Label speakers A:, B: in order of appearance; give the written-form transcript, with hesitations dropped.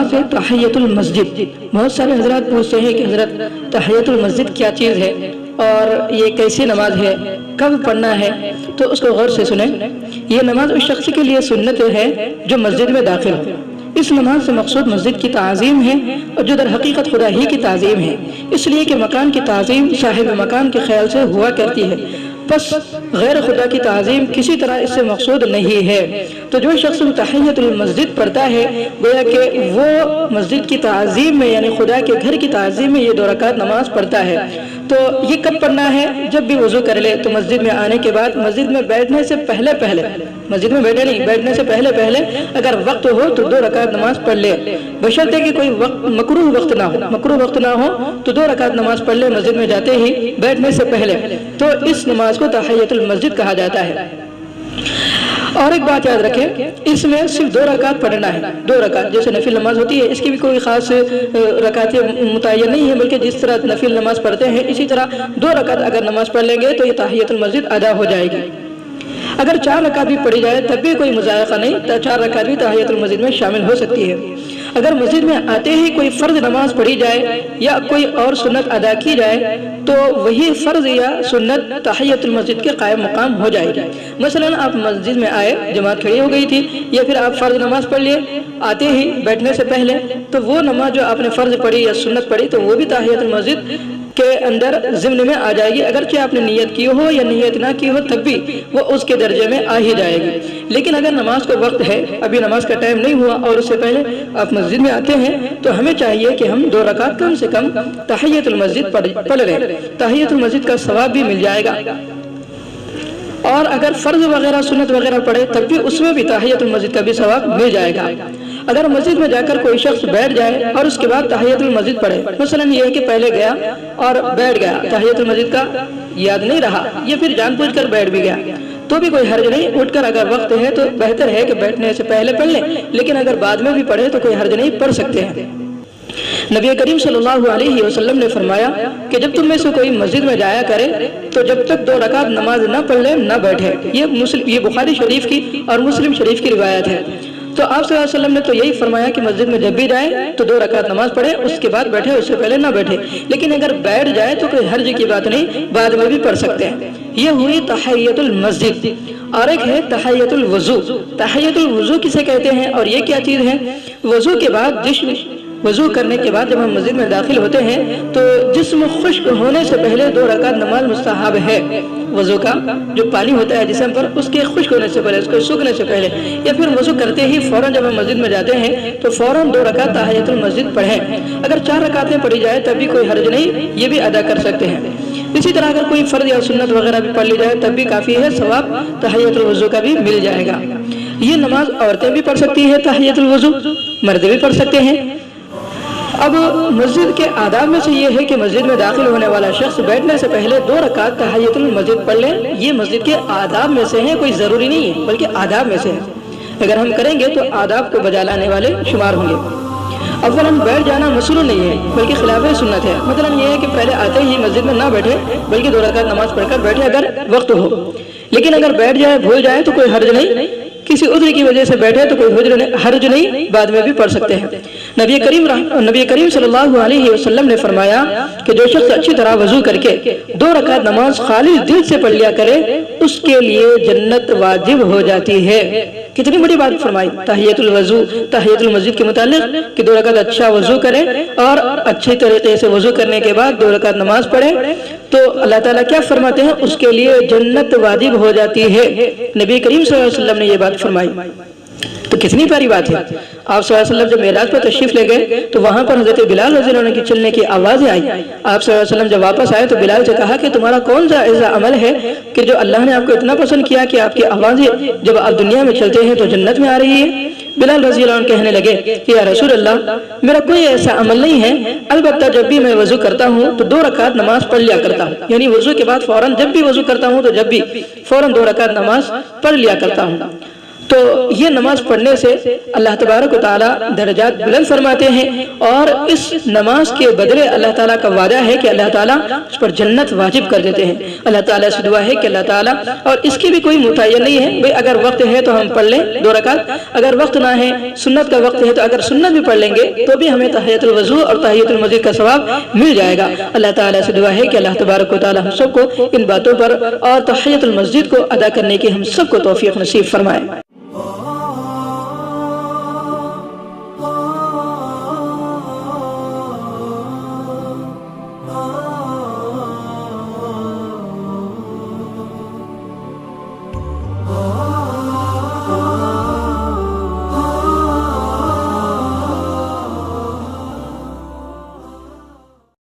A: نماز ہے تحیۃ المسجد۔ بہت سارے حضرات پوچھتے ہیں کہ حضرت تحیۃ المسجد کیا چیز ہے اور یہ کیسی نماز ہے، کب پڑھنا ہے؟ تو اس کو غور سے سنیں۔ یہ نماز اس شخص کے لیے سنت ہے جو مسجد میں داخل ہو۔ اس نماز سے مقصود مسجد کی تعظیم ہے اور جو در حقیقت خدا ہی کی تعظیم ہے، اس لیے کہ مکان کی تعظیم صاحب مکان کے خیال سے ہوا کرتی ہے، بس غیر خدا کی تعظیم کسی طرح اس سے مقصود نہیں ہے۔ تو جو شخص تحیۃ المسجد پڑھتا ہے گویا کہ وہ مسجد کی تعظیم میں یعنی خدا کے گھر کی تعظیم میں یہ 2 رکعت نماز پڑھتا ہے۔ تو یہ کب پڑھنا ہے؟ جب بھی وضو کر لے تو مسجد میں آنے کے بعد، مسجد میں بیٹھنے سے پہلے مسجد میں بیٹھے نہیں، بیٹھنے سے پہلے اگر وقت ہو تو 2 رکعت نماز پڑھ لے، بشرطے کہ کوئی مکروہ وقت نہ ہو تو 2 رکعت نماز پڑھ لے مسجد میں جاتے ہی بیٹھنے سے پہلے۔ تو اس نماز کو تحیۃ المسجد کہا جاتا ہے۔ اور ایک بات یاد رکھیں، اس میں صرف 2 رکعت پڑھنا ہے۔ 2 رکعت جیسے نفل نماز ہوتی ہے، اس کی بھی کوئی خاص رکعتیں متعین نہیں ہے، بلکہ جس طرح نفل نماز پڑھتے ہیں اسی طرح 2 رکعت اگر نماز پڑھ لیں گے تو یہ تحیۃ المسجد ادا ہو جائے گی۔ اگر 4 رکعت بھی پڑھی جائے تب بھی کوئی مضائقہ نہیں، 4 رکعت بھی تحیۃ المسجد میں شامل ہو سکتی ہے۔ اگر مسجد میں آتے ہی کوئی فرض نماز پڑھی جائے یا کوئی اور سنت ادا کی جائے تو وہی فرض یا سنت تحیۃ المسجد کے قائم مقام ہو جائے گی۔ مثلا آپ مسجد میں آئے، جماعت کھڑی ہو گئی تھی، یا پھر آپ فرض نماز پڑھ لیے آتے ہی بیٹھنے سے پہلے، تو وہ نماز جو آپ نے فرض پڑھی یا سنت پڑھی تو وہ بھی تحیۃ المسجد کے اندر ضمن میں آ جائے گی، اگرچہ آپ نے نیت کی ہو یا نیت نہ کی ہو تب بھی وہ اس کے درجے میں آ ہی جائے گی۔ لیکن اگر نماز کا وقت ہے، ابھی نماز کا ٹائم نہیں ہوا اور اس سے پہلے آپ مسجد میں آتے ہیں تو ہمیں چاہیے کہ ہم 2 رکعت کم سے کم تحیۃ المسجد پڑھ لیں، تحیۃ المسجد کا ثواب بھی مل جائے گا۔ اور اگر فرض وغیرہ سنت وغیرہ پڑھے تب بھی اس میں بھی تحیۃ المسجد کا بھی ثواب مل جائے گا۔ اگر مسجد میں جا کر کوئی شخص بیٹھ جائے اور اس کے بعد تحیۃ المسجد پڑھے، مثلا یہ ہے کہ پہلے گیا اور بیٹھ گیا، تحیۃ المسجد کا یاد نہیں رہا یا پھر جان بوجھ کر بیٹھ بھی گیا، تو بھی کوئی حرج نہیں، اٹھ کر اگر وقت ہے تو بہتر ہے کہ بیٹھنے سے پہلے پڑھ لیں، لیکن اگر بعد میں بھی پڑھے تو کوئی حرج نہیں، پڑھ سکتے ہیں۔ نبی کریم صلی اللہ علیہ وسلم نے فرمایا کہ جب تم میں سے کوئی مسجد میں جایا کرے تو جب تک 2 رکعت نماز نہ پڑھ لے نہ بیٹھے۔ یہ بخاری شریف کی اور مسلم شریف کی روایت ہے۔ تو آپ صلی اللہ علیہ وسلم نے تو یہی فرمایا کہ مسجد میں جب بھی جائے تو 2 رکعت نماز پڑھے، اس کے بعد بیٹھے، اس سے پہلے نہ بیٹھے، لیکن اگر بیٹھ جائے تو کوئی حرج کی بات نہیں، بعد میں بھی پڑھ سکتے ہیں۔ یہ ہوئی تحیۃ المسجد۔ اور ایک ہے تحیۃ الوضو۔ تحیۃ الوضو کسے کہتے ہیں اور یہ کیا چیز ہے؟ وضو کے بعد وضو کرنے کے بعد جب ہم مسجد میں داخل ہوتے ہیں تو جسم خشک ہونے سے پہلے 2 رکعت نماز مستحب ہے۔ وضو کا جو پانی ہوتا ہے جسم پر، اس کے خشک ہونے سے پہلے، اس کو سوکھنے سے پہلے، یا پھر وضو کرتے ہی فوراً جب ہم مسجد میں جاتے ہیں تو فوراً 2 رکعت تحیۃ المسجد پڑھیں۔ اگر 4 رکعتیں پڑھی جائے تب بھی کوئی حرج نہیں، یہ بھی ادا کر سکتے ہیں۔ اسی طرح اگر کوئی فرض یا سنت وغیرہ بھی پڑھ لی جائے تب بھی کافی ہے، ثواب تحیۃ الوضو کا بھی مل جائے گا۔ یہ نماز عورتیں بھی پڑھ سکتی ہیں تحیۃ الوضو، مرد بھی پڑھ سکتے ہیں۔ اب مسجد کے آداب میں سے یہ ہے کہ مسجد میں داخل ہونے والا شخص بیٹھنے سے پہلے 2 رکعت تحیۃ المسجد پڑھ لیں۔ یہ مسجد کے آداب میں سے ہیں، کوئی ضروری نہیں ہے بلکہ آداب میں سے ہے۔ اگر ہم کریں گے تو آداب کو بجا لانے والے شمار ہوں گے۔ اولاً بیٹھ جانا مشروع نہیں ہے بلکہ خلاف سنت ہے۔ مطلب یہ ہے کہ پہلے آتے ہی مسجد میں نہ بیٹھے بلکہ 2 رکعت نماز پڑھ کر بیٹھے اگر وقت ہو، لیکن اگر بیٹھ جائے بھول جائے تو کوئی حرج نہیں، کسی عذر کی وجہ سے بیٹھے تو کوئی حرج نہیں، بعد میں بھی پڑھ سکتے ہیں۔ نبی کریم صلی اللہ علیہ وسلم نے فرمایا کہ جو شخص اچھی طرح وضو کر کے 2 رکعت نماز خالص دل سے پڑھ لیا کرے اس کے لیے جنت واجب ہو جاتی ہے۔ کتنی بڑی بات فرمائی تحیۃ الوضو، تحیۃ المسجد کے متعلق کہ 2 رکعت اچھا وضو کرے اور اچھی طریقے سے وضو کرنے کے بعد 2 رکعت نماز پڑھے تو اللہ تعالیٰ کیا فرماتے ہیں؟ اس کے لیے جنت واجب ہو جاتی ہے۔ نبی کریم صلی اللہ علیہ وسلم نے یہ بات فرمائی، تو کتنی پیاری بات ہے۔ آپ صلی اللہ علیہ وسلم جب معراج پر تشریف لے گئے تو وہاں پر حضرت بلال رضی اللہ عنہ کی چلنے کی آوازیں آئی۔ آپ صلی اللہ علیہ وسلم جب واپس آئے تو بلال سے کہا کہ تمہارا کون سا ایسا عمل ہے کہ جو اللہ نے آپ کو اتنا پسند کیا کہ آپ کی آوازیں جب آپ دنیا میں چلتے ہیں تو جنت میں آ رہی ہے؟ بلال رضی اللہ عنہ کہنے لگے کہ یا رسول اللہ، میرا کوئی ایسا عمل نہیں ہے، البتہ جب بھی میں وضو کرتا ہوں تو 2 رکعت نماز پڑھ لیا کرتا ہوں، یعنی وضو کے بعد فوراً جب بھی وضو کرتا ہوں تو جب بھی فوراً 2 رکعت نماز پڑھ لیا کرتا ہوں۔ تو یہ نماز پڑھنے سے اللہ تبارک و تعالیٰ درجات بلند فرماتے ہیں، اور اس نماز کے بدلے اللہ تعالیٰ کا وعدہ ہے کہ اللہ تعالیٰ اس پر جنت واجب کر دیتے ہیں۔ اللہ تعالیٰ سے دعا ہے کہ اللہ تعالیٰ، اور اس کی بھی کوئی متعین نہیں ہے بھئی اگر وقت ہے تو ہم پڑھ لیں 2 رکعت، اگر وقت نہ ہے سنت کا وقت ہے تو اگر سنت بھی پڑھ لیں گے تو بھی ہمیں تحیۃ الوضو اور تحیۃ المسجد کا ثواب مل جائے گا۔ اللہ تعالیٰ سے دعا ہے کہ اللہ تبارک و تعالیٰ ہم سب کو ان باتوں پر اور تحیۃ المسجد کو ادا کرنے کی ہم سب کو توفیق نصیب فرمائے۔